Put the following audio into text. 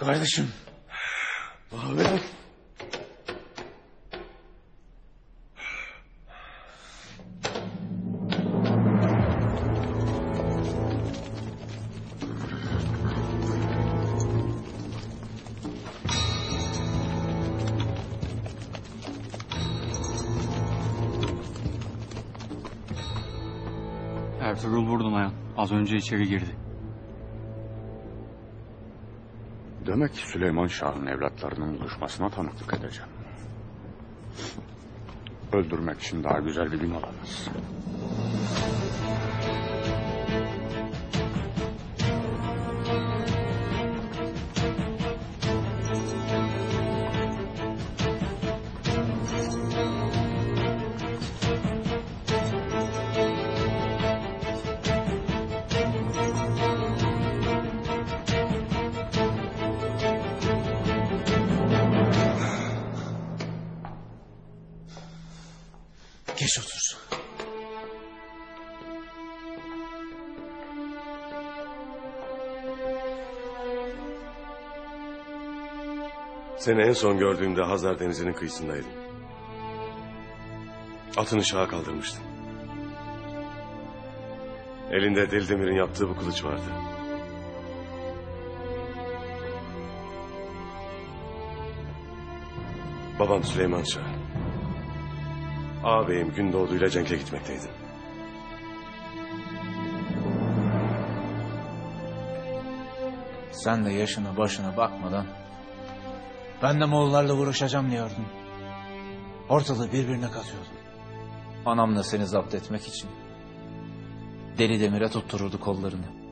Kardeşim. Abi. Ertuğrul Vurdunayan az önce içeri girdi. Demek ki Süleyman Şah'ın evlatlarının buluşmasına tanıklık edeceğim. Öldürmek için daha güzel bir gün olamaz. Geç otur. Seni en son gördüğümde Hazar Denizi'nin kıyısındaydın. Atını şaha kaldırmıştın. Elinde Deli Demir'in yaptığı bu kılıç vardı. Baban Süleyman Şah. Ağabeyim Gündoğdu'yla Cenk'e gitmekteydin. Sen de yaşına başına bakmadan ben de Moğollarla uğraşacağım diyordun. Ortalığı birbirine katıyordun. Anam da seni zapt etmek için Deli Demir'e tuttururdu kollarını.